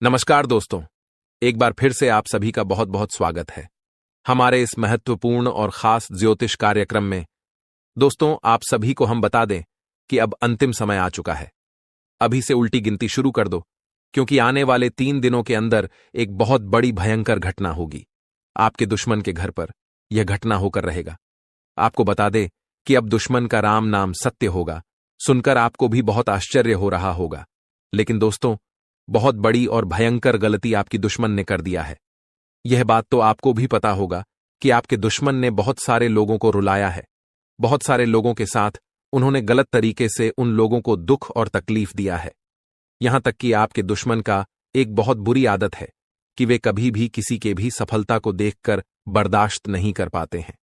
नमस्कार दोस्तों, एक बार फिर से आप सभी का बहुत बहुत स्वागत है हमारे इस महत्वपूर्ण और खास ज्योतिष कार्यक्रम में। दोस्तों, आप सभी को हम बता दें कि अब अंतिम समय आ चुका है। अभी से उल्टी गिनती शुरू कर दो, क्योंकि आने वाले 3 दिनों के अंदर एक बहुत बड़ी भयंकर घटना होगी। आपके दुश्मन के घर पर यह घटना होकर रहेगा। आपको बता दें कि अब दुश्मन का राम नाम सत्य होगा। सुनकर आपको भी बहुत आश्चर्य हो रहा होगा, लेकिन दोस्तों, बहुत बड़ी और भयंकर गलती आपकी दुश्मन ने कर दिया है। यह बात तो आपको भी पता होगा कि आपके दुश्मन ने बहुत सारे लोगों को रुलाया है। बहुत सारे लोगों के साथ उन्होंने गलत तरीके से उन लोगों को दुख और तकलीफ दिया है। यहां तक कि आपके दुश्मन का एक बहुत बुरी आदत है कि वे कभी भी किसी के भी सफलता को देखकर बर्दाश्त नहीं कर पाते हैं।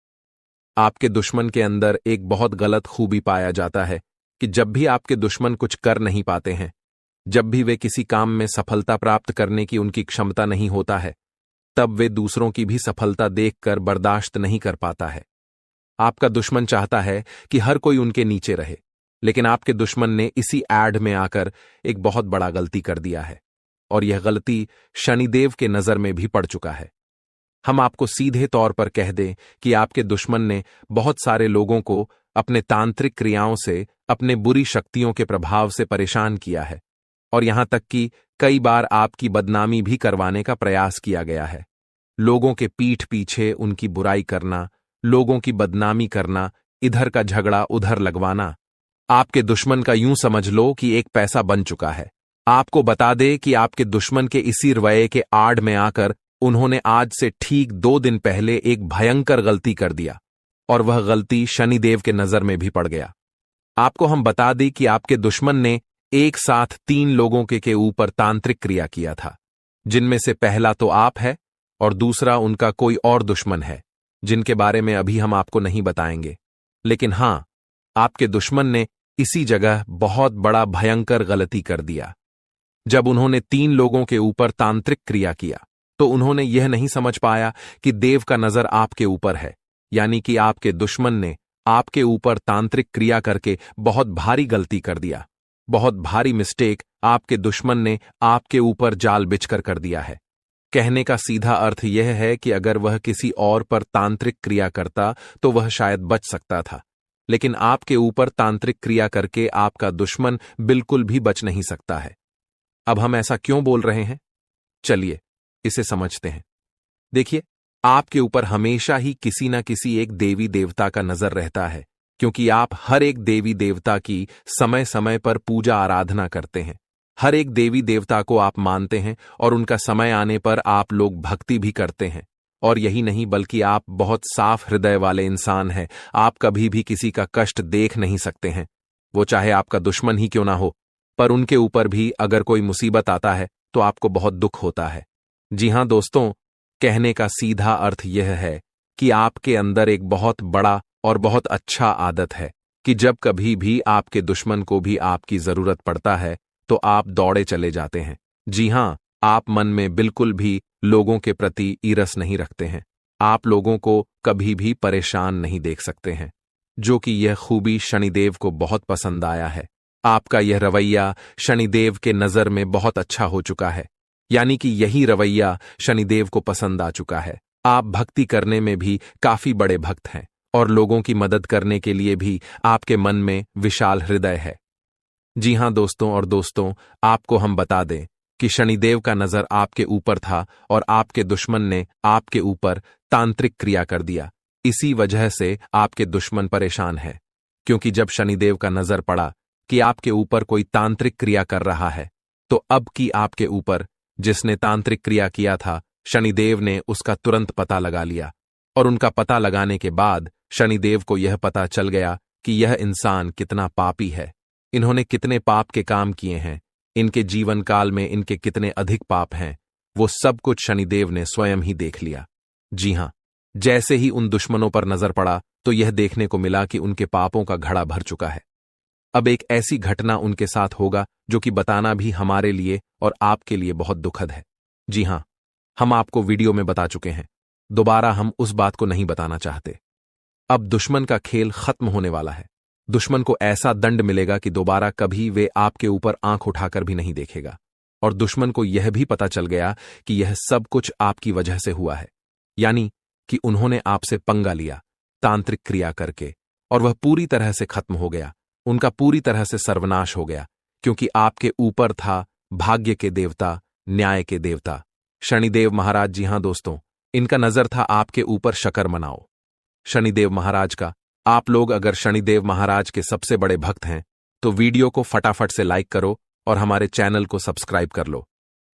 आपके दुश्मन के अंदर एक बहुत गलत खूबी पाया जाता है कि जब भी आपके दुश्मन कुछ कर नहीं पाते हैं, जब भी वे किसी काम में सफलता प्राप्त करने की उनकी क्षमता नहीं होता है, तब वे दूसरों की भी सफलता देखकर बर्दाश्त नहीं कर पाता है। आपका दुश्मन चाहता है कि हर कोई उनके नीचे रहे, लेकिन आपके दुश्मन ने इसी ऐड में आकर एक बहुत बड़ा गलती कर दिया है, और यह गलती शनिदेव के नजर में भी पड़ चुका है। हम आपको सीधे तौर पर कह दें कि आपके दुश्मन ने बहुत सारे लोगों को अपने तांत्रिक क्रियाओं से, अपने बुरी शक्तियों के प्रभाव से परेशान किया है, और यहां तक कि कई बार आपकी बदनामी भी करवाने का प्रयास किया गया है। लोगों के पीठ पीछे उनकी बुराई करना, लोगों की बदनामी करना, इधर का झगड़ा उधर लगवाना, आपके दुश्मन का यूं समझ लो कि एक पैसा बन चुका है। आपको बता दे कि आपके दुश्मन के इसी रवैये के आड़ में आकर उन्होंने आज से ठीक 2 दिन पहले एक भयंकर गलती कर दिया, और वह गलती शनिदेव के नजर में भी पड़ गया। आपको हम बता दें कि आपके दुश्मन ने एक साथ 3 लोगों के ऊपर तांत्रिक क्रिया किया था, जिनमें से पहला तो आप है और दूसरा उनका कोई और दुश्मन है, जिनके बारे में अभी हम आपको नहीं बताएंगे। लेकिन हां, आपके दुश्मन ने इसी जगह बहुत बड़ा भयंकर गलती कर दिया। जब उन्होंने 3 लोगों के ऊपर तांत्रिक क्रिया किया, तो उन्होंने यह नहीं समझ पाया कि देव का नजर आपके ऊपर है, यानी कि आपके दुश्मन ने आपके ऊपर तांत्रिक क्रिया करके बहुत भारी गलती कर दिया। बहुत भारी मिस्टेक आपके दुश्मन ने आपके ऊपर जाल बिछकर कर दिया है। कहने का सीधा अर्थ यह है कि अगर वह किसी और पर तांत्रिक क्रिया करता तो वह शायद बच सकता था, लेकिन आपके ऊपर तांत्रिक क्रिया करके आपका दुश्मन बिल्कुल भी बच नहीं सकता है। अब हम ऐसा क्यों बोल रहे हैं, चलिए इसे समझते हैं। देखिए, आपके ऊपर हमेशा ही किसी न किसी एक देवी देवता का नजर रहता है, क्योंकि आप हर एक देवी देवता की समय समय पर पूजा आराधना करते हैं। हर एक देवी देवता को आप मानते हैं और उनका समय आने पर आप लोग भक्ति भी करते हैं। और यही नहीं, बल्कि आप बहुत साफ हृदय वाले इंसान हैं। आप कभी भी किसी का कष्ट देख नहीं सकते हैं, वो चाहे आपका दुश्मन ही क्यों ना हो। पर उनके ऊपर भी अगर कोई मुसीबत आता है तो आपको बहुत दुख होता है। जी हां दोस्तों, कहने का सीधा अर्थ यह है कि आपके अंदर एक बहुत बड़ा और बहुत अच्छा आदत है कि जब कभी भी आपके दुश्मन को भी आपकी जरूरत पड़ता है तो आप दौड़े चले जाते हैं। जी हां, आप मन में बिल्कुल भी लोगों के प्रति ईर्ष्या नहीं रखते हैं। आप लोगों को कभी भी परेशान नहीं देख सकते हैं, जो कि यह खूबी शनिदेव को बहुत पसंद आया है। आपका यह रवैया शनिदेव के नजर में बहुत अच्छा हो चुका है, यानी कि यही रवैया शनिदेव को पसंद आ चुका है। आप भक्ति करने में भी काफी बड़े भक्त हैं, और लोगों की मदद करने के लिए भी आपके मन में विशाल हृदय है। जी हां दोस्तों, और दोस्तों, आपको हम बता दें कि शनिदेव का नजर आपके ऊपर था और आपके दुश्मन ने आपके ऊपर तांत्रिक क्रिया कर दिया। इसी वजह से आपके दुश्मन परेशान है, क्योंकि जब शनिदेव का नजर पड़ा कि आपके ऊपर कोई तांत्रिक क्रिया कर रहा है, तो अब की आपके ऊपर जिसने तांत्रिक क्रिया किया था, शनिदेव ने उसका तुरंत पता लगा लिया। और उनका पता लगाने के बाद शनिदेव को यह पता चल गया कि यह इंसान कितना पापी है, इन्होंने कितने पाप के काम किए हैं, इनके जीवन काल में इनके कितने अधिक पाप हैं, वो सब कुछ शनिदेव ने स्वयं ही देख लिया। जी हां, जैसे ही उन दुश्मनों पर नजर पड़ा तो यह देखने को मिला कि उनके पापों का घड़ा भर चुका है। अब एक ऐसी घटना उनके साथ होगा जो कि बताना भी हमारे लिए और आपके लिए बहुत दुखद है। जी हां, हम आपको वीडियो में बता चुके हैं, दोबारा हम उस बात को नहीं बताना चाहते। अब दुश्मन का खेल खत्म होने वाला है। दुश्मन को ऐसा दंड मिलेगा कि दोबारा कभी वे आपके ऊपर आंख उठाकर भी नहीं देखेगा। और दुश्मन को यह भी पता चल गया कि यह सब कुछ आपकी वजह से हुआ है, यानी कि उन्होंने आपसे पंगा लिया तांत्रिक क्रिया करके, और वह पूरी तरह से खत्म हो गया, उनका पूरी तरह से सर्वनाश हो गया, क्योंकि आपके ऊपर था भाग्य के देवता, न्याय के देवता शनिदेव महाराज। जी हां दोस्तों, इनका नजर था आपके ऊपर। शकर मनाओ शनिदेव महाराज का। आप लोग अगर शनिदेव महाराज के सबसे बड़े भक्त हैं तो वीडियो को फटाफट से लाइक करो और हमारे चैनल को सब्सक्राइब कर लो।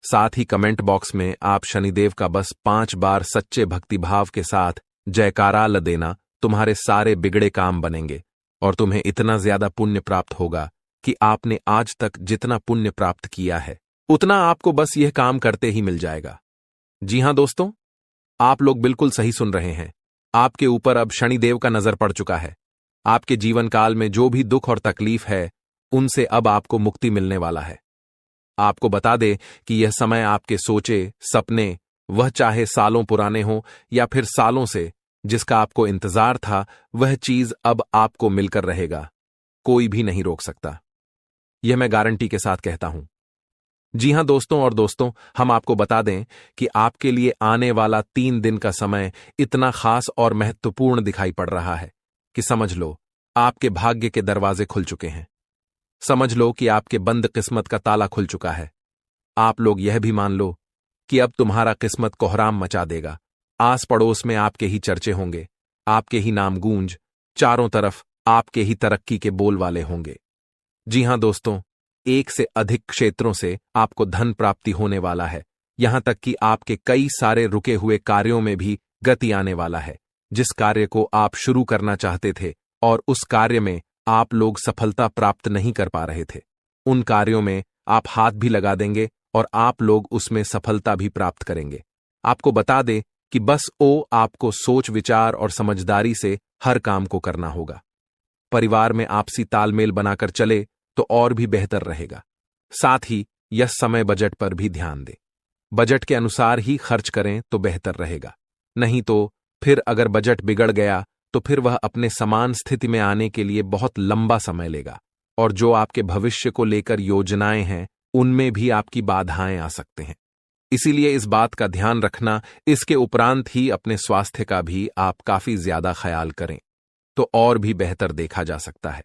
साथ ही कमेंट बॉक्स में आप शनिदेव का बस 5 बार सच्चे भक्तिभाव के साथ जयकारा ल देना। तुम्हारे सारे बिगड़े काम बनेंगे और तुम्हें इतना ज्यादा पुण्य प्राप्त होगा कि आपने आज तक जितना पुण्य प्राप्त किया है उतना आपको बस यह काम करते ही मिल जाएगा। जी हां दोस्तों, आप लोग बिल्कुल सही सुन रहे हैं। आपके ऊपर अब शनिदेव का नजर पड़ चुका है। आपके जीवन काल में जो भी दुख और तकलीफ है उनसे अब आपको मुक्ति मिलने वाला है। आपको बता दे कि यह समय आपके सोचे सपने, वह चाहे सालों पुराने हों या फिर सालों से जिसका आपको इंतजार था, वह चीज अब आपको मिलकर रहेगा। कोई भी नहीं रोक सकता, यह मैं गारंटी के साथ कहता हूं। जी हां दोस्तों, और दोस्तों हम आपको बता दें कि आपके लिए आने वाला 3 दिन का समय इतना खास और महत्वपूर्ण दिखाई पड़ रहा है कि समझ लो आपके भाग्य के दरवाजे खुल चुके हैं। समझ लो कि आपके बंद किस्मत का ताला खुल चुका है। आप लोग यह भी मान लो कि अब तुम्हारा किस्मत कोहराम मचा देगा। आस पड़ोस में आपके ही चर्चे होंगे, आपके ही नाम गूंज, चारों तरफ आपके ही तरक्की के बोल वाले होंगे। जी हां दोस्तों, 1 से अधिक क्षेत्रों से आपको धन प्राप्ति होने वाला है। यहां तक कि आपके कई सारे रुके हुए कार्यों में भी गति आने वाला है। जिस कार्य को आप शुरू करना चाहते थे और उस कार्य में आप लोग सफलता प्राप्त नहीं कर पा रहे थे, उन कार्यों में आप हाथ भी लगा देंगे और आप लोग उसमें सफलता भी प्राप्त करेंगे। आपको बता दें कि बस आपको सोच विचार और समझदारी से हर काम को करना होगा। परिवार में आपसी तालमेल बनाकर चले तो और भी बेहतर रहेगा। साथ ही यह समय बजट पर भी ध्यान दें। बजट के अनुसार ही खर्च करें तो बेहतर रहेगा। नहीं तो फिर अगर बजट बिगड़ गया तो फिर वह अपने समान स्थिति में आने के लिए बहुत लंबा समय लेगा, और जो आपके भविष्य को लेकर योजनाएं हैं उनमें भी आपकी बाधाएं आ सकते हैं। इसीलिए इस बात का ध्यान रखना। इसके उपरांत ही अपने स्वास्थ्य का भी आप काफी ज्यादा ख्याल करें तो और भी बेहतर देखा जा सकता है।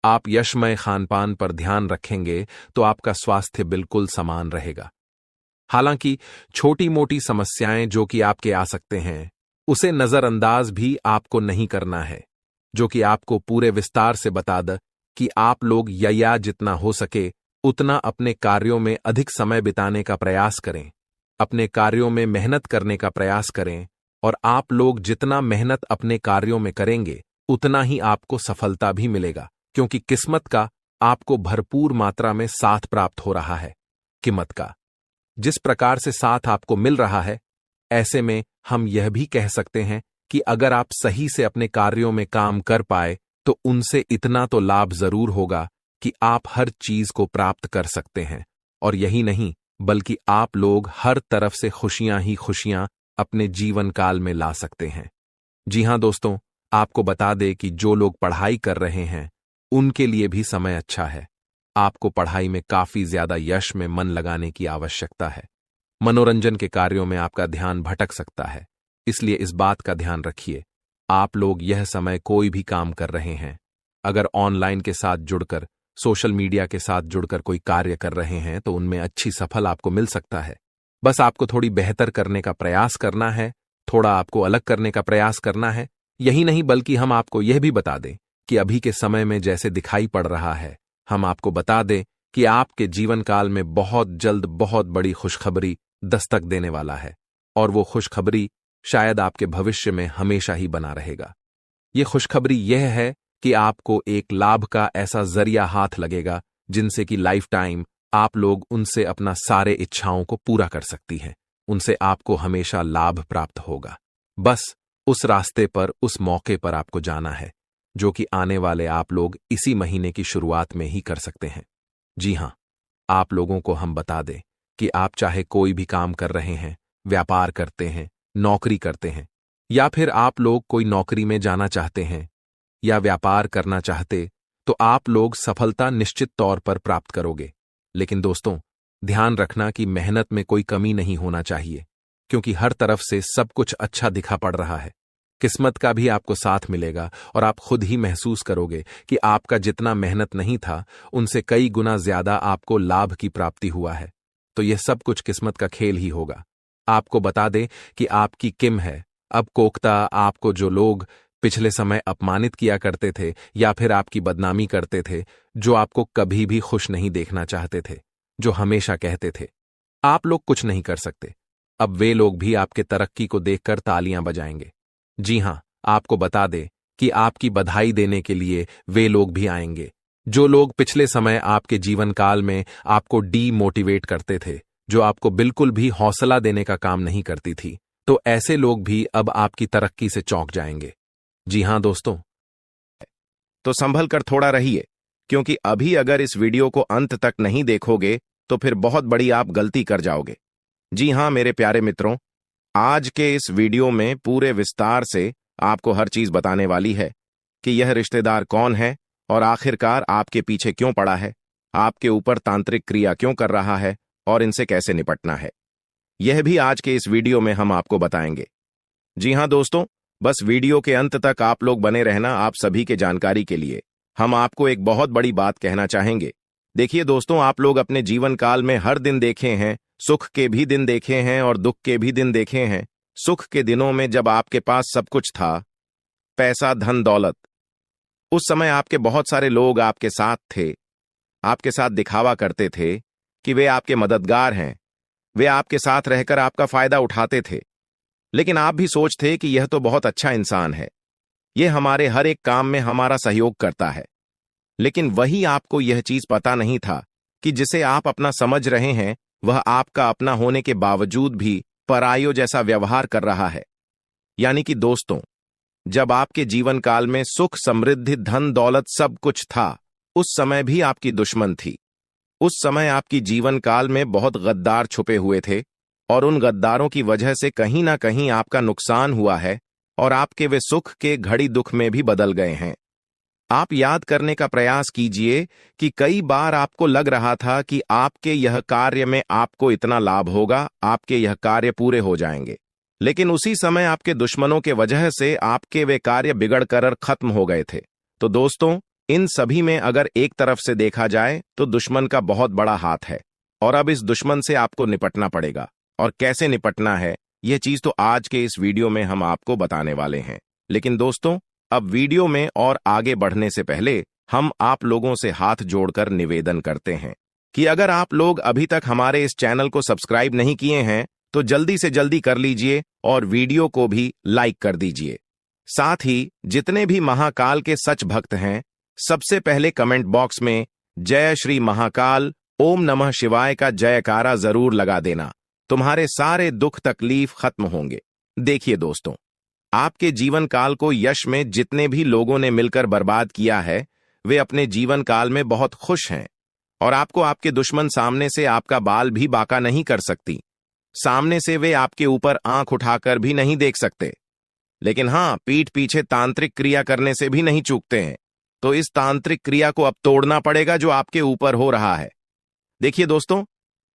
आप यशमय खानपान पर ध्यान रखेंगे तो आपका स्वास्थ्य बिल्कुल समान रहेगा। हालांकि छोटी मोटी समस्याएं जो कि आपके आ सकते हैं उसे नजरअंदाज भी आपको नहीं करना है, जो कि आपको पूरे विस्तार से बता द कि आप लोग या जितना हो सके उतना अपने कार्यों में अधिक समय बिताने का प्रयास करें, अपने कार्यों में मेहनत करने का प्रयास करें, और आप लोग जितना मेहनत अपने कार्यों में करेंगे उतना ही आपको सफलता भी मिलेगा, क्योंकि किस्मत का आपको भरपूर मात्रा में साथ प्राप्त हो रहा है। किस्मत का जिस प्रकार से साथ आपको मिल रहा है, ऐसे में हम यह भी कह सकते हैं कि अगर आप सही से अपने कार्यों में काम कर पाए तो उनसे इतना तो लाभ जरूर होगा कि आप हर चीज को प्राप्त कर सकते हैं, और यही नहीं बल्कि आप लोग हर तरफ से खुशियां ही खुशियां अपने जीवन काल में ला सकते हैं। जी हां दोस्तों, आपको बता दे कि जो लोग पढ़ाई कर रहे हैं उनके लिए भी समय अच्छा है। आपको पढ़ाई में काफी ज्यादा यश में मन लगाने की आवश्यकता है। मनोरंजन के कार्यों में आपका ध्यान भटक सकता है, इसलिए इस बात का ध्यान रखिए। आप लोग यह समय कोई भी काम कर रहे हैं, अगर ऑनलाइन के साथ जुड़कर, सोशल मीडिया के साथ जुड़कर कोई कार्य कर रहे हैं तो उनमें अच्छी सफल आपको मिल सकता है। बस आपको थोड़ी बेहतर करने का प्रयास करना है, थोड़ा आपको अलग करने का प्रयास करना है। यही नहीं बल्कि हम आपको यह भी बता दें कि अभी के समय में जैसे दिखाई पड़ रहा है, हम आपको बता दें कि आपके जीवन काल में बहुत जल्द बहुत बड़ी खुशखबरी दस्तक देने वाला है, और वो खुशखबरी शायद आपके भविष्य में हमेशा ही बना रहेगा। ये खुशखबरी यह है कि आपको एक लाभ का ऐसा जरिया हाथ लगेगा जिनसे कि लाइफ टाइम आप लोग उनसे अपना सारे इच्छाओं को पूरा कर सकती हैं। उनसे आपको हमेशा लाभ प्राप्त होगा। बस उस रास्ते पर, उस मौके पर आपको जाना है, जो कि आने वाले आप लोग इसी महीने की शुरुआत में ही कर सकते हैं। जी हां, आप लोगों को हम बता दें कि आप चाहे कोई भी काम कर रहे हैं, व्यापार करते हैं, नौकरी करते हैं, या फिर आप लोग कोई नौकरी में जाना चाहते हैं या व्यापार करना चाहते, तो आप लोग सफलता निश्चित तौर पर प्राप्त करोगे। लेकिन दोस्तों, ध्यान रखना कि मेहनत में कोई कमी नहीं होना चाहिए, क्योंकि हर तरफ से सब कुछ अच्छा दिखा पड़ रहा है। किस्मत का भी आपको साथ मिलेगा और आप खुद ही महसूस करोगे कि आपका जितना मेहनत नहीं था, उनसे कई गुना ज्यादा आपको लाभ की प्राप्ति हुआ है। तो यह सब कुछ किस्मत का खेल ही होगा। आपको बता दें कि आपकी किम है। अब कोकता आपको जो लोग पिछले समय अपमानित किया करते थे या फिर आपकी बदनामी करते थे, जो आपको कभी भी खुश नहीं देखना चाहते थे, जो हमेशा कहते थे आप लोग कुछ नहीं कर सकते, अब वे लोग भी आपके तरक्की को देखकर तालियां बजाएंगे। जी हां, आपको बता दें कि आपकी बधाई देने के लिए वे लोग भी आएंगे, जो लोग पिछले समय आपके जीवन काल में आपको डीमोटिवेट करते थे, जो आपको बिल्कुल भी हौसला देने का काम नहीं करती थी। तो ऐसे लोग भी अब आपकी तरक्की से चौंक जाएंगे। जी हां दोस्तों, तो संभल कर थोड़ा रहिए, क्योंकि अभी अगर इस वीडियो को अंत तक नहीं देखोगे तो फिर बहुत बड़ी आप गलती कर जाओगे। जी हां मेरे प्यारे मित्रों, आज के इस वीडियो में पूरे विस्तार से आपको हर चीज बताने वाली है कि यह रिश्तेदार कौन है और आखिरकार आपके पीछे क्यों पड़ा है, आपके ऊपर तांत्रिक क्रिया क्यों कर रहा है और इनसे कैसे निपटना है। यह भी आज के इस वीडियो में हम आपको बताएंगे। जी हां दोस्तों, बस वीडियो के अंत तक आप लोग बने रहना। आप सभी के जानकारी के लिए हम आपको एक बहुत बड़ी बात कहना चाहेंगे। देखिए दोस्तों, आप लोग अपने जीवन काल में हर दिन देखे हैं, सुख के भी दिन देखे हैं और दुख के भी दिन देखे हैं। सुख के दिनों में जब आपके पास सब कुछ था, पैसा, धन, दौलत, उस समय आपके बहुत सारे लोग आपके साथ थे, आपके साथ दिखावा करते थे कि वे आपके मददगार हैं, वे आपके साथ रहकर आपका फायदा उठाते थे। लेकिन आप भी सोचते कि यह तो बहुत अच्छा इंसान है, यह हमारे हर एक काम में हमारा सहयोग करता है। लेकिन वही आपको यह चीज पता नहीं था कि जिसे आप अपना समझ रहे हैं, वह आपका अपना होने के बावजूद भी परायो जैसा व्यवहार कर रहा है। यानी कि दोस्तों, जब आपके जीवन काल में सुख, समृद्धि, धन, दौलत सब कुछ था, उस समय भी आपकी दुश्मन थी। उस समय आपकी जीवन काल में बहुत गद्दार छुपे हुए थे और उन गद्दारों की वजह से कहीं ना कहीं आपका नुकसान हुआ है और आपके वे सुख के घड़ी दुख में भी बदल गए हैं। आप याद करने का प्रयास कीजिए कि कई बार आपको लग रहा था कि आपके यह कार्य में आपको इतना लाभ होगा, आपके यह कार्य पूरे हो जाएंगे, लेकिन उसी समय आपके दुश्मनों के वजह से आपके वे कार्य बिगड़कर खत्म हो गए थे। तो दोस्तों, इन सभी में अगर एक तरफ से देखा जाए तो दुश्मन का बहुत बड़ा हाथ है और अब इस दुश्मन से आपको निपटना पड़ेगा। और कैसे निपटना है, यह चीज तो आज के इस वीडियो में हम आपको बताने वाले हैं। लेकिन दोस्तों, अब वीडियो में और आगे बढ़ने से पहले हम आप लोगों से हाथ जोड़कर निवेदन करते हैं कि अगर आप लोग अभी तक हमारे इस चैनल को सब्सक्राइब नहीं किए हैं तो जल्दी से जल्दी कर लीजिए और वीडियो को भी लाइक कर दीजिए। साथ ही जितने भी महाकाल के सच भक्त हैं, सबसे पहले कमेंट बॉक्स में जय श्री महाकाल, ओम नमः शिवाय का जयकारा जरूर लगा देना। तुम्हारे सारे दुख तकलीफ खत्म होंगे। देखिए दोस्तों, आपके जीवन काल को यश में जितने भी लोगों ने मिलकर बर्बाद किया है, वे अपने जीवन काल में बहुत खुश हैं और आपको आपके दुश्मन सामने से आपका बाल भी बाका नहीं कर सकती। सामने से वे आपके ऊपर आंख उठाकर भी नहीं देख सकते, लेकिन हां, पीठ पीछे तांत्रिक क्रिया करने से भी नहीं चूकते हैं। तो इस तांत्रिक क्रिया को अब तोड़ना पड़ेगा जो आपके ऊपर हो रहा है। देखिए दोस्तों,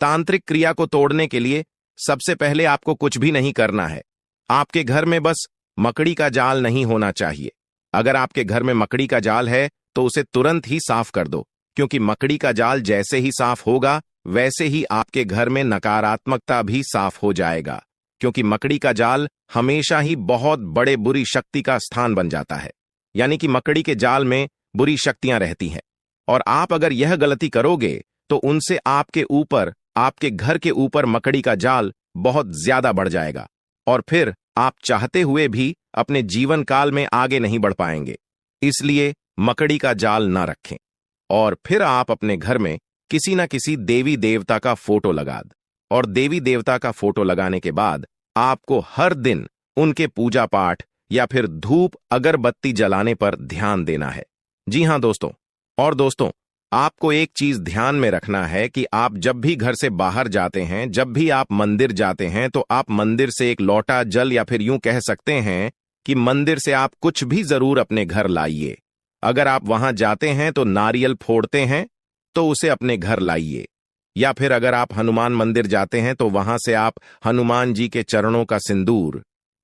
तांत्रिक क्रिया को तोड़ने के लिए सबसे पहले आपको कुछ भी नहीं करना है। आपके घर में बस मकड़ी का जाल नहीं होना चाहिए। अगर आपके घर में मकड़ी का जाल है तो उसे तुरंत ही साफ कर दो, क्योंकि मकड़ी का जाल जैसे ही साफ होगा वैसे ही आपके घर में नकारात्मकता भी साफ हो जाएगा, क्योंकि मकड़ी का जाल हमेशा ही बहुत बड़े बुरी शक्ति का स्थान बन जाता है। यानी कि मकड़ी के जाल में बुरी शक्तियां रहती हैं और आप अगर यह गलती करोगे तो उनसे आपके ऊपर, आपके घर के ऊपर मकड़ी का जाल बहुत ज्यादा बढ़ जाएगा और फिर आप चाहते हुए भी अपने जीवन काल में आगे नहीं बढ़ पाएंगे। इसलिए मकड़ी का जाल ना रखें और फिर आप अपने घर में किसी न किसी देवी देवता का फोटो लगा दें और देवी देवता का फोटो लगाने के बाद आपको हर दिन उनके पूजा पाठ या फिर धूप अगरबत्ती जलाने पर ध्यान देना है। जी हां दोस्तों, और दोस्तों, आपको एक चीज ध्यान में रखना है कि आप जब भी घर से बाहर जाते हैं, जब भी आप मंदिर जाते हैं, तो आप मंदिर से एक लोटा जल या फिर यूं कह सकते हैं कि मंदिर से आप कुछ भी जरूर अपने घर लाइए। अगर आप वहां जाते हैं तो नारियल फोड़ते हैं तो उसे अपने घर लाइए। या फिर अगर आप हनुमान मंदिर जाते हैं तो वहां से आप हनुमान जी के चरणों का सिंदूर,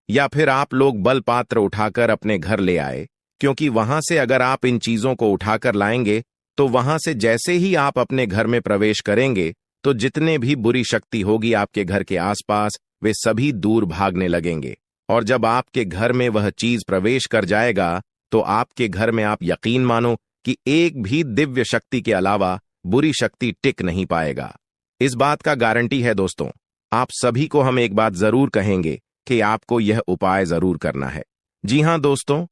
या फिर आप लोग बलपात्र उठाकर अपने घर ले आए, क्योंकि वहां से अगर आप इन चीजों को उठाकर लाएंगे तो वहां से जैसे ही आप अपने घर में प्रवेश करेंगे तो जितने भी बुरी शक्ति होगी आपके घर के आसपास वे सभी दूर भागने लगेंगे। और जब आपके घर में वह चीज प्रवेश कर जाएगा तो आपके घर में आप यकीन मानो कि एक भी दिव्य शक्ति के अलावा बुरी शक्ति टिक नहीं पाएगा। इस बात का गारंटी है दोस्तों। आप सभी को हम एक बात जरूर कहेंगे कि आपको यह उपाय जरूर करना है। जी हां दोस्तों,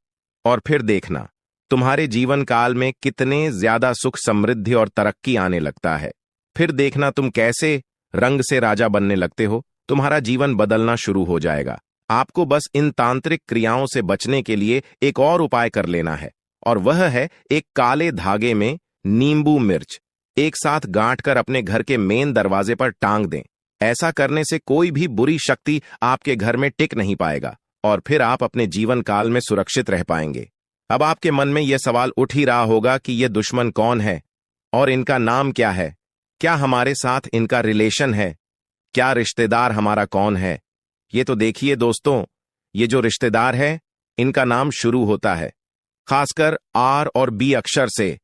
और फिर देखना तुम्हारे जीवन काल में कितने ज्यादा सुख, समृद्धि और तरक्की आने लगता है। फिर देखना तुम कैसे रंग से राजा बनने लगते हो। तुम्हारा जीवन बदलना शुरू हो जाएगा। आपको बस इन तांत्रिक क्रियाओं से बचने के लिए एक और उपाय कर लेना है, और वह है एक काले धागे में नींबू मिर्च एक साथ गांठकर अपने घर के मेन दरवाजे पर टांग दें। ऐसा करने से कोई भी बुरी शक्ति आपके घर में टिक नहीं पाएगा और फिर आप अपने जीवन काल में सुरक्षित रह पाएंगे। अब आपके मन में यह सवाल उठ ही रहा होगा कि यह दुश्मन कौन है और इनका नाम क्या है, क्या हमारे साथ इनका रिलेशन है, क्या रिश्तेदार हमारा कौन है। ये तो देखिए दोस्तों, ये जो रिश्तेदार है इनका नाम शुरू होता है खासकर आर और बी अक्षर से।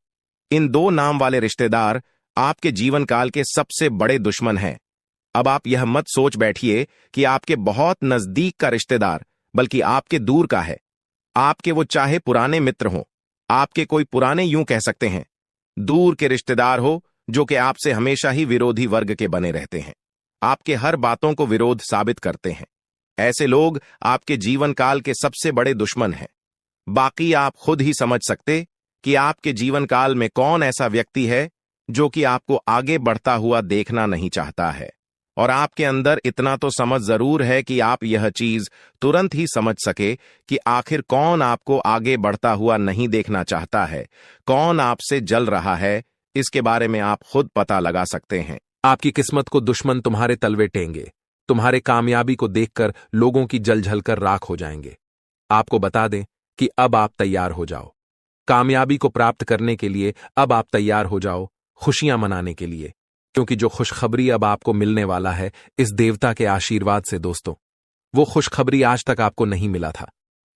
इन दो नाम वाले रिश्तेदार आपके जीवन काल के सबसे बड़े दुश्मन हैं। अब आप यह मत सोच बैठिए कि आपके बहुत नजदीक का रिश्तेदार, बल्कि आपके दूर का है। आपके वो चाहे पुराने मित्र हों, आपके कोई पुराने यूं कह सकते हैं दूर के रिश्तेदार हो जो कि आपसे हमेशा ही विरोधी वर्ग के बने रहते हैं, आपके हर बातों को विरोध साबित करते हैं। ऐसे लोग आपके जीवन काल के सबसे बड़े दुश्मन हैं। बाकी आप खुद ही समझ सकते कि आपके जीवन काल में कौन ऐसा व्यक्ति है जो कि आपको आगे बढ़ता हुआ देखना नहीं चाहता है। और आपके अंदर इतना तो समझ जरूर है कि आप यह चीज तुरंत ही समझ सके कि आखिर कौन आपको आगे बढ़ता हुआ नहीं देखना चाहता है, कौन आपसे जल रहा है। इसके बारे में आप खुद पता लगा सकते हैं। आपकी किस्मत को दुश्मन तुम्हारे तलवे टेंगे। तुम्हारे कामयाबी को देखकर लोगों की जल जलकर राख हो जाएंगे। आपको बता दें कि अब आप तैयार हो जाओ। कामयाबी को प्राप्त करने के लिए अब आप तैयार हो जाओ, खुशियां मनाने के लिए, क्योंकि जो खुशखबरी अब आपको मिलने वाला है इस देवता के आशीर्वाद से दोस्तों, वो खुशखबरी आज तक आपको नहीं मिला था।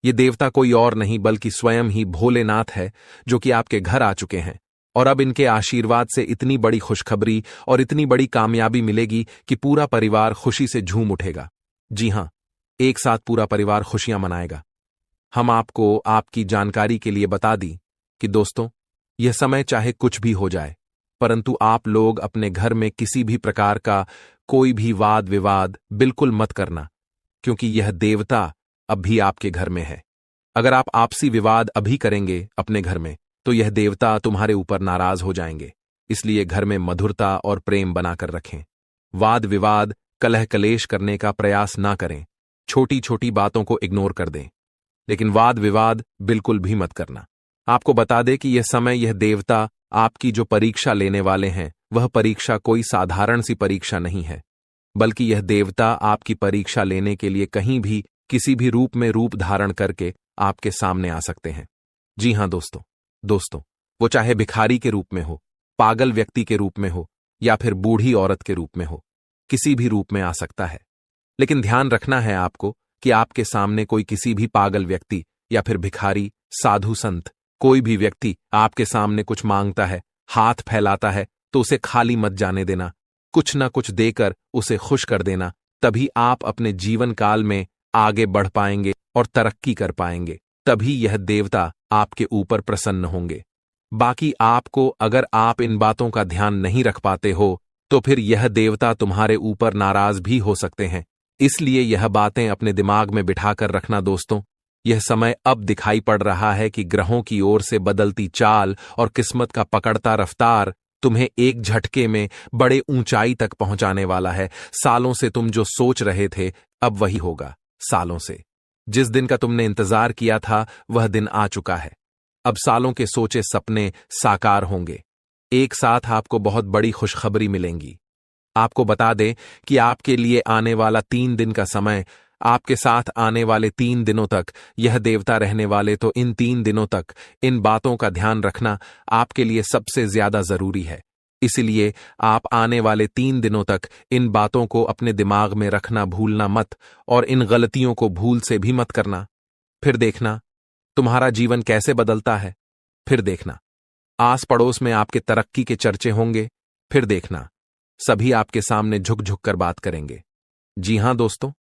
ये देवता कोई और नहीं बल्कि स्वयं ही भोलेनाथ है जो कि आपके घर आ चुके हैं। और अब इनके आशीर्वाद से इतनी बड़ी खुशखबरी और इतनी बड़ी कामयाबी मिलेगी कि पूरा परिवार खुशी से झूम उठेगा। जी हां, एक साथ पूरा परिवार खुशियां मनाएगा। हम आपको आपकी जानकारी के लिए बता दी कि दोस्तों, यह समय चाहे कुछ भी हो जाए, परंतु आप लोग अपने घर में किसी भी प्रकार का कोई भी वाद विवाद बिल्कुल मत करना, क्योंकि यह देवता अब भी आपके घर में है। अगर आप आपसी विवाद अभी करेंगे अपने घर में तो यह देवता तुम्हारे ऊपर नाराज हो जाएंगे। इसलिए घर में मधुरता और प्रेम बनाकर रखें। वाद विवाद, कलह कलेश करने का प्रयास ना करें। छोटी छोटी बातों को इग्नोर कर दें, लेकिन वाद विवाद बिल्कुल भी मत करना। आपको बता दें कि यह समय, यह देवता आपकी जो परीक्षा लेने वाले हैं वह परीक्षा कोई साधारण सी परीक्षा नहीं है, बल्कि यह देवता आपकी परीक्षा लेने के लिए कहीं भी किसी भी रूप में रूप धारण करके आपके सामने आ सकते हैं। जी हां दोस्तों, वो चाहे भिखारी के रूप में हो, पागल व्यक्ति के रूप में हो या फिर बूढ़ी औरत के रूप में हो, किसी भी रूप में आ सकता है। लेकिन ध्यान रखना है आपको कि आपके सामने कोई किसी भी पागल व्यक्ति या फिर भिखारी, साधु संत, कोई भी व्यक्ति आपके सामने कुछ मांगता है, हाथ फैलाता है, तो उसे खाली मत जाने देना। कुछ ना कुछ देकर उसे खुश कर देना। तभी आप अपने जीवन काल में आगे बढ़ पाएंगे और तरक्की कर पाएंगे। तभी यह देवता आपके ऊपर प्रसन्न होंगे। बाकी आपको, अगर आप इन बातों का ध्यान नहीं रख पाते हो तो फिर यह देवता तुम्हारे ऊपर नाराज भी हो सकते हैं। इसलिए यह बातें अपने दिमाग में बिठाकर रखना दोस्तों। यह समय अब दिखाई पड़ रहा है कि ग्रहों की ओर से बदलती चाल और किस्मत का पकड़ता रफ्तार तुम्हें एक झटके में बड़े ऊंचाई तक पहुंचाने वाला है। सालों से तुम जो सोच रहे थे अब वही होगा। सालों से जिस दिन का तुमने इंतजार किया था वह दिन आ चुका है। अब सालों के सोचे सपने साकार होंगे। एक साथ आपको बहुत बड़ी खुशखबरी मिलेंगी। आपको बता दें कि आपके लिए आने वाला 3 दिन का समय, आपके साथ आने वाले 3 दिनों तक यह देवता रहने वाले, तो इन 3 दिनों तक इन बातों का ध्यान रखना आपके लिए सबसे ज्यादा जरूरी है। इसलिए आप आने वाले 3 दिनों तक इन बातों को अपने दिमाग में रखना भूलना मत और इन गलतियों को भूल से भी मत करना। फिर देखना तुम्हारा जीवन कैसे बदलता है। फिर देखना आस पड़ोस में आपके तरक्की के चर्चे होंगे। फिर देखना सभी आपके सामने झुक झुक कर बात करेंगे। जी हां दोस्तों,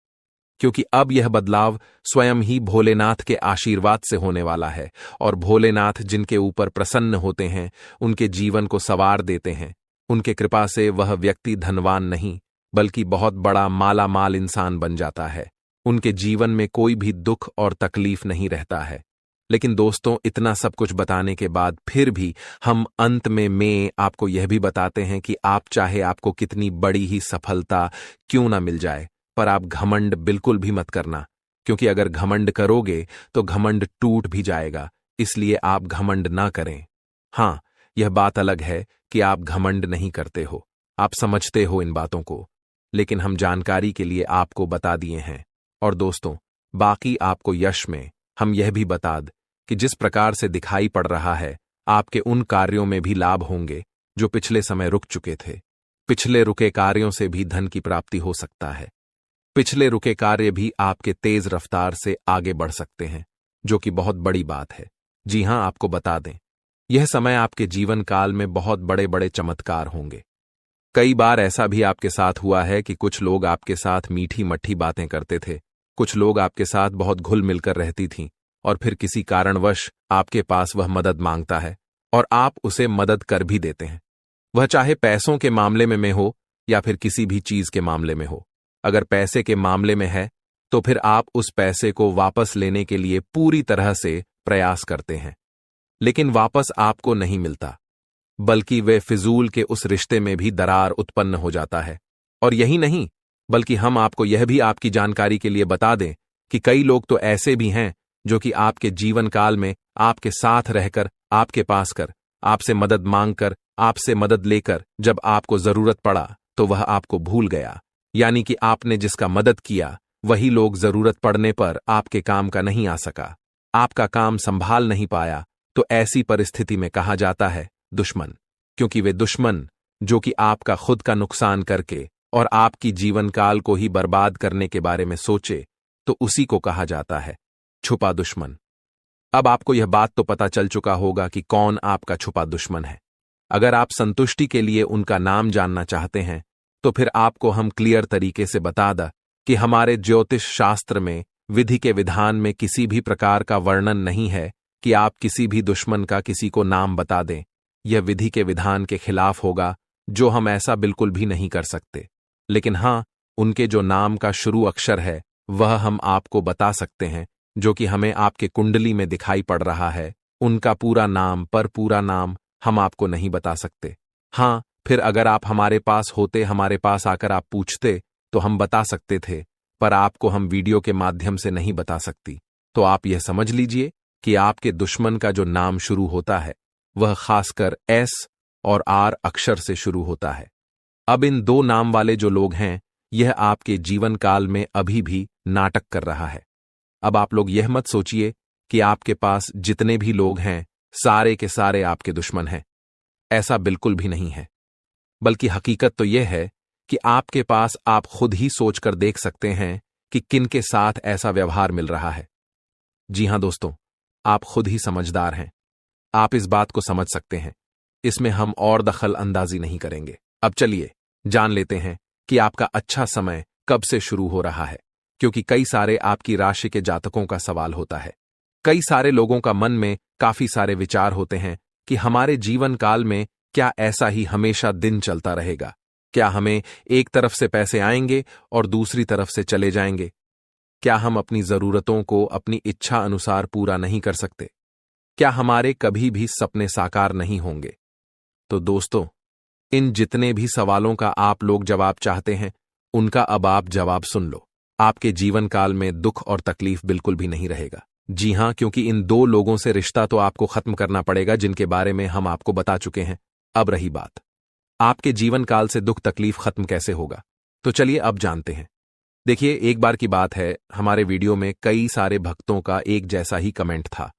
क्योंकि अब यह बदलाव स्वयं ही भोलेनाथ के आशीर्वाद से होने वाला है और भोलेनाथ जिनके ऊपर प्रसन्न होते हैं उनके जीवन को संवार देते हैं। उनके कृपा से वह व्यक्ति धनवान नहीं बल्कि बहुत बड़ा माला माल इंसान बन जाता है। उनके जीवन में कोई भी दुख और तकलीफ नहीं रहता है। लेकिन दोस्तों, इतना सब कुछ बताने के बाद फिर भी हम अंत में आपको यह भी बताते हैं कि आप चाहे आपको कितनी बड़ी ही सफलता क्यों ना मिल जाए, पर आप घमंड बिल्कुल भी मत करना, क्योंकि अगर घमंड करोगे तो घमंड टूट भी जाएगा। इसलिए आप घमंड ना करें। हां, यह बात अलग है कि आप घमंड नहीं करते हो, आप समझते हो इन बातों को, लेकिन हम जानकारी के लिए आपको बता दिए हैं। और दोस्तों, बाकी आपको यश में हम यह भी बता दें कि जिस प्रकार से दिखाई पड़ रहा है, आपके उन कार्यों में भी लाभ होंगे जो पिछले समय रुक चुके थे। पिछले रुके कार्यों से भी धन की प्राप्ति हो सकता है। पिछले रुके कार्य भी आपके तेज रफ्तार से आगे बढ़ सकते हैं, जो कि बहुत बड़ी बात है। जी हां, आपको बता दें, यह समय आपके जीवन काल में बहुत बड़े बड़े चमत्कार होंगे। कई बार ऐसा भी आपके साथ हुआ है कि कुछ लोग आपके साथ मीठी मट्ठी बातें करते थे, कुछ लोग आपके साथ बहुत घुल मिलकर रहती थीं, और फिर किसी कारणवश आपके पास वह मदद मांगता है और आप उसे मदद कर भी देते हैं। वह चाहे पैसों के मामले में हो या फिर किसी भी चीज के मामले में हो। अगर पैसे के मामले में है तो फिर आप उस पैसे को वापस लेने के लिए पूरी तरह से प्रयास करते हैं, लेकिन वापस आपको नहीं मिलता, बल्कि वे फिजूल के उस रिश्ते में भी दरार उत्पन्न हो जाता है। और यही नहीं, बल्कि हम आपको यह भी आपकी जानकारी के लिए बता दें कि कई लोग तो ऐसे भी हैं जो कि आपके जीवन काल में आपके साथ रहकर, आपके पास कर, आपसे मदद मांगकर, आपसे मदद लेकर जब आपको जरूरत पड़ा तो वह आपको भूल गया। यानी कि आपने जिसका मदद किया वही लोग जरूरत पड़ने पर आपके काम का नहीं आ सका, आपका काम संभाल नहीं पाया, तो ऐसी परिस्थिति में कहा जाता है दुश्मन। क्योंकि वे दुश्मन जो कि आपका खुद का नुकसान करके और आपकी जीवन काल को ही बर्बाद करने के बारे में सोचे, तो उसी को कहा जाता है छुपा दुश्मन। अब आपको यह बात तो पता चल चुका होगा कि कौन आपका छुपा दुश्मन है। अगर आप संतुष्टि के लिए उनका नाम जानना चाहते हैं तो फिर आपको हम क्लियर तरीके से बता दें कि हमारे ज्योतिष शास्त्र में विधि के विधान में किसी भी प्रकार का वर्णन नहीं है कि आप किसी भी दुश्मन का किसी को नाम बता दें। यह विधि के विधान के खिलाफ होगा, जो हम ऐसा बिल्कुल भी नहीं कर सकते। लेकिन हां, उनके जो नाम का शुरू अक्षर है वह हम आपको बता सकते हैं, जो कि हमें आपके कुंडली में दिखाई पड़ रहा है। उनका पूरा नाम पर पूरा नाम हम आपको नहीं बता सकते। हां, फिर अगर आप हमारे पास होते, हमारे पास आकर आप पूछते तो हम बता सकते थे, पर आपको हम वीडियो के माध्यम से नहीं बता सकती। तो आप यह समझ लीजिए कि आपके दुश्मन का जो नाम शुरू होता है वह खासकर एस और आर अक्षर से शुरू होता है। अब इन दो नाम वाले जो लोग हैं, यह आपके जीवन काल में अभी भी नाटक कर रहा है। अब आप लोग यह मत सोचिए कि आपके पास जितने भी लोग हैं सारे के सारे आपके दुश्मन हैं। ऐसा बिल्कुल भी नहीं है, बल्कि हकीकत तो यह है कि आपके पास आप खुद ही सोचकर देख सकते हैं कि किन के साथ ऐसा व्यवहार मिल रहा है। जी हां दोस्तों, आप खुद ही समझदार हैं, आप इस बात को समझ सकते हैं। इसमें हम और दखल अंदाजी नहीं करेंगे। अब चलिए जान लेते हैं कि आपका अच्छा समय कब से शुरू हो रहा है, क्योंकि कई सारे आपकी राशि के जातकों का सवाल होता है। कई सारे लोगों का मन में काफी सारे विचार होते हैं कि हमारे जीवन काल में क्या ऐसा ही हमेशा दिन चलता रहेगा? क्या हमें एक तरफ से पैसे आएंगे और दूसरी तरफ से चले जाएंगे? क्या हम अपनी जरूरतों को अपनी इच्छा अनुसार पूरा नहीं कर सकते? क्या हमारे कभी भी सपने साकार नहीं होंगे? तो दोस्तों, इन जितने भी सवालों का आप लोग जवाब चाहते हैं, उनका अब आप जवाब सुन लो। आपके जीवन काल में दुख और तकलीफ बिल्कुल भी नहीं रहेगा। जी हां, क्योंकि इन दो लोगों से रिश्ता तो आपको खत्म करना पड़ेगा, जिनके बारे में हम आपको बता चुके हैं। अब रही बात, आपके जीवन काल से दुख तकलीफ खत्म कैसे होगा, तो चलिए अब जानते हैं। देखिए, एक बार की बात है, हमारे वीडियो में कई सारे भक्तों का एक जैसा ही कमेंट था।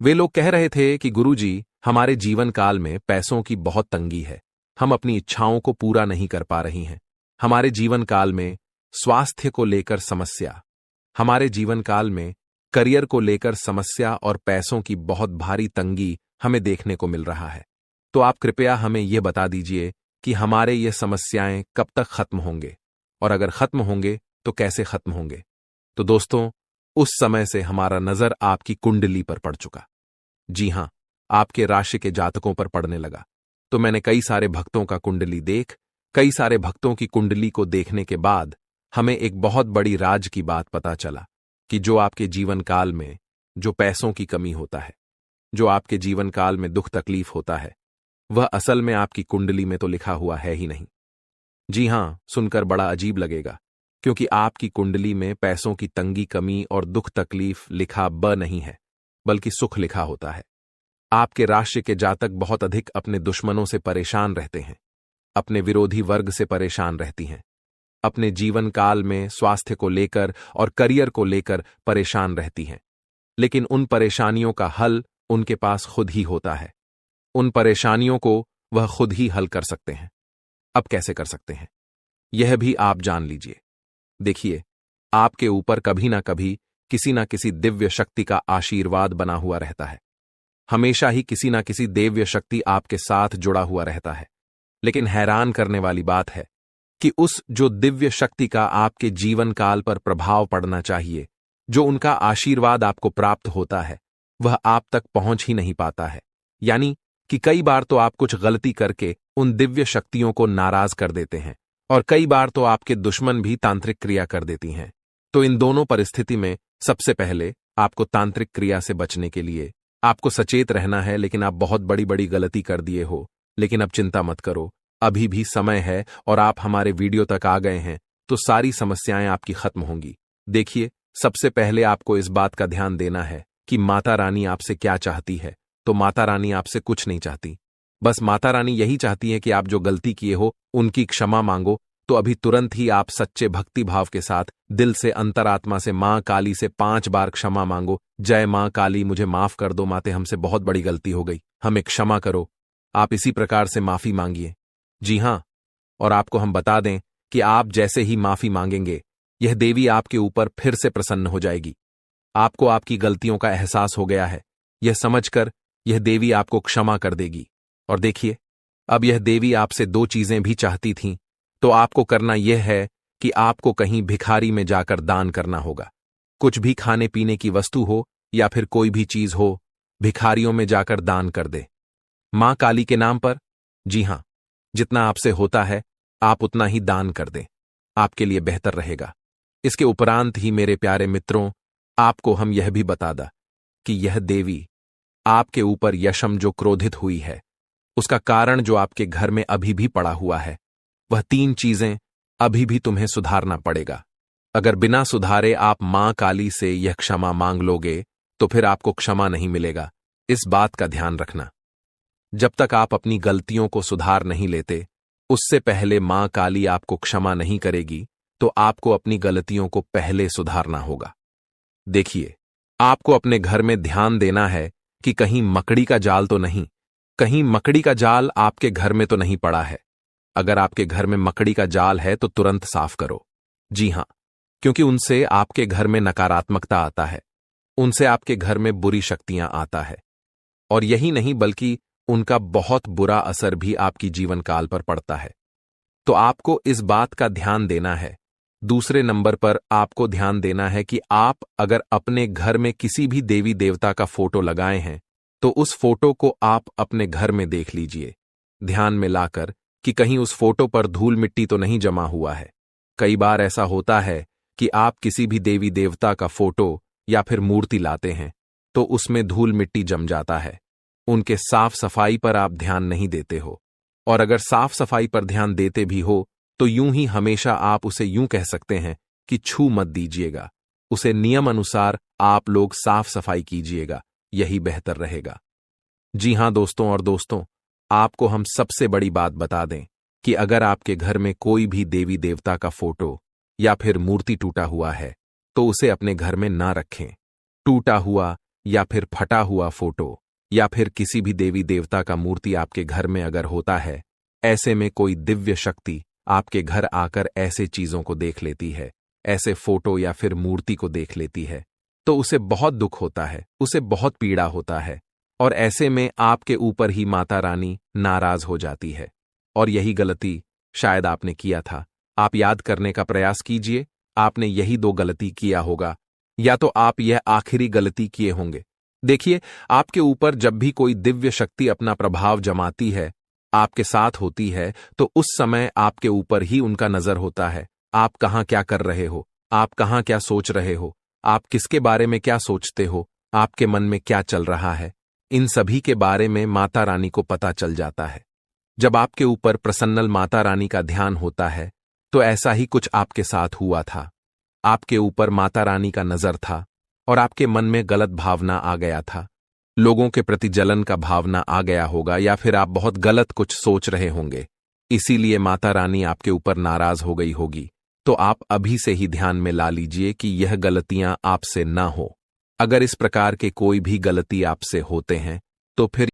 वे लोग कह रहे थे कि गुरुजी, हमारे जीवन काल में पैसों की बहुत तंगी है, हम अपनी इच्छाओं को पूरा नहीं कर पा रही हैं। हमारे जीवन काल में स्वास्थ्य को लेकर समस्या, हमारे जीवन काल में करियर को लेकर समस्या और पैसों की बहुत भारी तंगी हमें देखने को मिल रहा है। तो आप कृपया हमें यह बता दीजिए कि हमारे ये समस्याएं कब तक खत्म होंगे, और अगर खत्म होंगे तो कैसे खत्म होंगे। तो दोस्तों, उस समय से हमारा नजर आपकी कुंडली पर पड़ चुका। जी हां, आपके राशि के जातकों पर पड़ने लगा। तो मैंने कई सारे भक्तों का कुंडली कई सारे भक्तों की कुंडली को देखने के बाद हमें एक बहुत बड़ी राज की बात पता चला कि जो आपके जीवन काल में जो पैसों की कमी होता है, जो आपके जीवन काल में दुख तकलीफ होता है, वह असल में आपकी कुंडली में तो लिखा हुआ है ही नहीं। जी हां, सुनकर बड़ा अजीब लगेगा, क्योंकि आपकी कुंडली में पैसों की तंगी, कमी और दुख तकलीफ लिखा ब नहीं है, बल्कि सुख लिखा होता है। आपके राशि के जातक बहुत अधिक अपने दुश्मनों से परेशान रहते हैं, अपने विरोधी वर्ग से परेशान रहती हैं, अपने जीवन काल में स्वास्थ्य को लेकर और करियर को लेकर परेशान रहती हैं। लेकिन उन परेशानियों का हल उनके पास खुद ही होता है। उन परेशानियों को वह खुद ही हल कर सकते हैं। अब कैसे कर सकते हैं, यह भी आप जान लीजिए। देखिए, आपके ऊपर कभी ना कभी किसी ना किसी दिव्य शक्ति का आशीर्वाद बना हुआ रहता है। हमेशा ही किसी ना किसी दिव्य शक्ति आपके साथ जुड़ा हुआ रहता है। लेकिन हैरान करने वाली बात है कि उस जो दिव्य शक्ति का आपके जीवन काल पर प्रभाव पड़ना चाहिए, जो उनका आशीर्वाद आपको प्राप्त होता है, वह आप तक पहुंच ही नहीं पाता है। यानी कि कई बार तो आप कुछ गलती करके उन दिव्य शक्तियों को नाराज कर देते हैं, और कई बार तो आपके दुश्मन भी तांत्रिक क्रिया कर देती हैं। तो इन दोनों परिस्थिति में सबसे पहले आपको तांत्रिक क्रिया से बचने के लिए आपको सचेत रहना है। लेकिन आप बहुत बड़ी बड़ी गलती कर दिए हो, लेकिन अब चिंता मत करो, अभी भी समय है और आप हमारे वीडियो तक आ गए हैं तो सारी समस्याएं आपकी खत्म होंगी। देखिए, सबसे पहले आपको इस बात का ध्यान देना है कि माता रानी आपसे क्या चाहती है। तो माता रानी आपसे कुछ नहीं चाहती, बस माता रानी यही चाहती है कि आप जो गलती किए हो उनकी क्षमा मांगो। तो अभी तुरंत ही आप सच्चे भक्ति भाव के साथ दिल से, अंतरात्मा से मां काली से 5 बार क्षमा मांगो। जय मां काली, मुझे माफ कर दो माते, हमसे बहुत बड़ी गलती हो गई, हमें क्षमा करो। आप इसी प्रकार से माफी मांगिए। जी हां, और आपको हम बता दें कि आप जैसे ही माफी मांगेंगे, यह देवी आपके ऊपर फिर से प्रसन्न हो जाएगी। आपको आपकी गलतियों का एहसास हो गया है, यह समझकर यह देवी आपको क्षमा कर देगी। और देखिए, अब यह देवी आपसे 2 चीजें भी चाहती थीं। तो आपको करना यह है कि आपको कहीं भिखारी में जाकर दान करना होगा। कुछ भी खाने पीने की वस्तु हो या फिर कोई भी चीज हो, भिखारियों में जाकर दान कर दे मां काली के नाम पर। जी हां, जितना आपसे होता है आप उतना ही दान कर दें, आपके लिए बेहतर रहेगा। इसके उपरांत ही मेरे प्यारे मित्रों, आपको हम यह भी बता दा कि यह देवी आपके ऊपर यशम जो क्रोधित हुई है, उसका कारण जो आपके घर में अभी भी पड़ा हुआ है, वह 3 चीजें अभी भी तुम्हें सुधारना पड़ेगा। अगर बिना सुधारे आप मां काली से यह क्षमा मांग लोगे तो फिर आपको क्षमा नहीं मिलेगा। इस बात का ध्यान रखना। जब तक आप अपनी गलतियों को सुधार नहीं लेते, उससे पहले मां काली आपको क्षमा नहीं करेगी। तो आपको अपनी गलतियों को पहले सुधारना होगा। देखिए, आपको अपने घर में ध्यान देना है कि कहीं मकड़ी का जाल तो नहीं, कहीं मकड़ी का जाल आपके घर में तो नहीं पड़ा है। अगर आपके घर में मकड़ी का जाल है तो तुरंत साफ करो। जी हां, क्योंकि उनसे आपके घर में नकारात्मकता आता है, उनसे आपके घर में बुरी शक्तियां आता है, और यही नहीं बल्कि उनका बहुत बुरा असर भी आपकी जीवन काल पर पड़ता है। तो आपको इस बात का ध्यान देना है। दूसरे नंबर पर आपको ध्यान देना है कि आप अगर अपने घर में किसी भी देवी देवता का फोटो लगाए हैं तो उस फोटो को आप अपने घर में देख लीजिए, ध्यान में लाकर कि कहीं उस फोटो पर धूल मिट्टी तो नहीं जमा हुआ है। कई बार ऐसा होता है कि आप किसी भी देवी देवता का फोटो या फिर मूर्ति लाते हैं तो उसमें धूल मिट्टी जम जाता है। उनके साफ सफाई पर आप ध्यान नहीं देते हो, और अगर साफ सफाई पर ध्यान देते भी हो तो यूं ही हमेशा आप उसे यूं कह सकते हैं कि छू मत दीजिएगा, उसे नियम अनुसार आप लोग साफ सफाई कीजिएगा, यही बेहतर रहेगा। जी हां दोस्तों, और दोस्तों, आपको हम सबसे बड़ी बात बता दें कि अगर आपके घर में कोई भी देवी देवता का फोटो या फिर मूर्ति टूटा हुआ है तो उसे अपने घर में ना रखें। टूटा हुआ या फिर फटा हुआ फोटो या फिर किसी भी देवी देवता का मूर्ति आपके घर में अगर होता है ऐसे में कोई दिव्य शक्ति आपके घर आकर ऐसे चीजों को देख लेती है, ऐसे फोटो या फिर मूर्ति को देख लेती है, तो उसे बहुत दुख होता है, उसे बहुत पीड़ा होता है, और ऐसे में आपके ऊपर ही माता रानी नाराज हो जाती है। और यही गलती शायद आपने किया था। आप याद करने का प्रयास कीजिए, आपने यही 2 गलती किया होगा, या तो आप यह आखिरी गलती किए होंगे। देखिए, आपके ऊपर जब भी कोई दिव्य शक्ति अपना प्रभाव जमाती है, आपके साथ होती है, तो उस समय आपके ऊपर ही उनका नजर होता है। आप कहाँ क्या कर रहे हो, आप कहाँ क्या सोच रहे हो, आप किसके बारे में क्या सोचते हो, आपके मन में क्या चल रहा है, इन सभी के बारे में माता रानी को पता चल जाता है। जब आपके ऊपर प्रसन्नल माता रानी का ध्यान होता है, तो ऐसा ही कुछ आपके साथ हुआ था। आपके ऊपर माता रानी का नजर था और आपके मन में गलत भावना आ गया था। लोगों के प्रति जलन का भावना आ गया होगा, या फिर आप बहुत गलत कुछ सोच रहे होंगे, इसीलिए माता रानी आपके ऊपर नाराज हो गई होगी। तो आप अभी से ही ध्यान में ला लीजिए कि यह गलतियां आपसे ना हो। अगर इस प्रकार के कोई भी गलती आपसे होते हैं, तो फिर